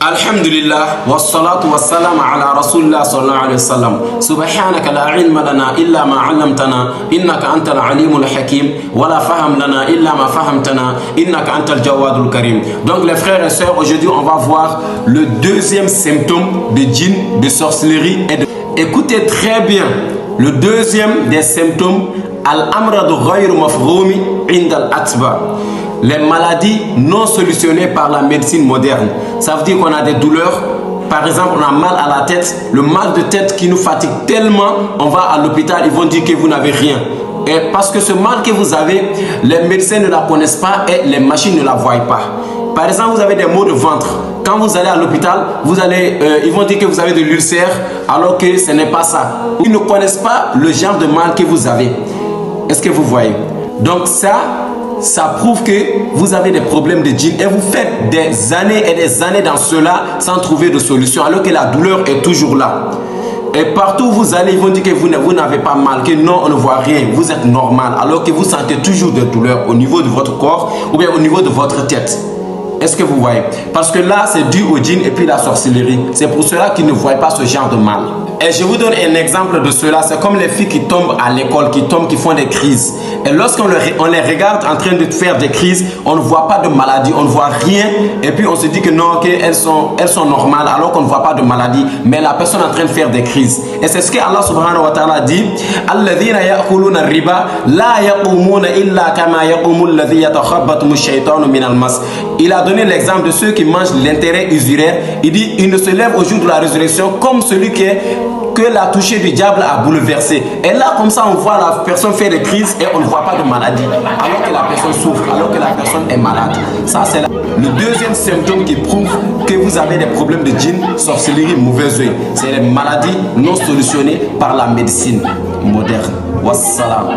Alhamdulillah, wassalatu wassalam ala rasulillah sallallahu alayhi wa sallam. Subhanaka la ilma lana illa ma 'allamtana innaka antal alimul hakim wa la faham lana illa ma fahamtana innaka antal jawadul karim. Donc les frères et sœurs, aujourd'hui on va voir le deuxième symptôme de djinn, de sorcellerie et de... Écoutez très bien, le deuxième des symptômes, al-amradu ghayru mafhumi 'inda al-atba. Les maladies non solutionnées par la médecine moderne. Ça veut dire qu'on a des douleurs. Par exemple, on a mal à la tête. Le mal de tête qui nous fatigue tellement, on va à l'hôpital, ils vont dire que vous n'avez rien. Et parce que ce mal que vous avez, les médecins ne la connaissent pas et les machines ne la voient pas. Par exemple, vous avez des maux de ventre. Quand vous allez à l'hôpital, ils vont dire que vous avez de l'ulcère, alors que ce n'est pas ça. Ils ne connaissent pas le genre de mal que vous avez. Est-ce que vous voyez? Donc ça prouve que vous avez des problèmes de djinn et vous faites des années et des années dans cela sans trouver de solution, alors que la douleur est toujours là. Et partout où vous allez, ils vont dire que vous n'avez pas mal, que non, on ne voit rien, vous êtes normal, alors que vous sentez toujours des douleurs au niveau de votre corps ou bien au niveau de votre tête. Est-ce que vous voyez? Parce que là, c'est dû au djinn et puis la sorcellerie. C'est pour cela qu'ils ne voient pas ce genre de mal. Et je vous donne un exemple de cela. C'est comme les filles qui tombent à l'école, qui font des crises. Et lorsqu'on les regarde en train de faire des crises, on ne voit pas de maladie, on ne voit rien. Et puis on se dit que non, qu'elles sont normales, alors qu'on ne voit pas de maladie. Mais la personne est en train de faire des crises. Et c'est ce que Allah subhanahu wa ta'ala dit. Alladhina ya'kuluna riba la yaqumuna illa kama yaqumu alladhi yatakhabbathu ash-shaytanu min al-mas. Il a donné l'exemple de ceux qui mangent l'intérêt usuraire. Il dit, il ne se lève au jour de la résurrection comme celui que la touchée du diable a bouleversé. Et là, comme ça, on voit la personne faire des crises et on ne voit pas de maladie. Alors que la personne souffre, alors que la personne est malade. Ça, c'est le deuxième symptôme qui prouve que vous avez des problèmes de djinn, sorcellerie, mauvais œil. C'est les maladies non solutionnées par la médecine moderne. Wassalam.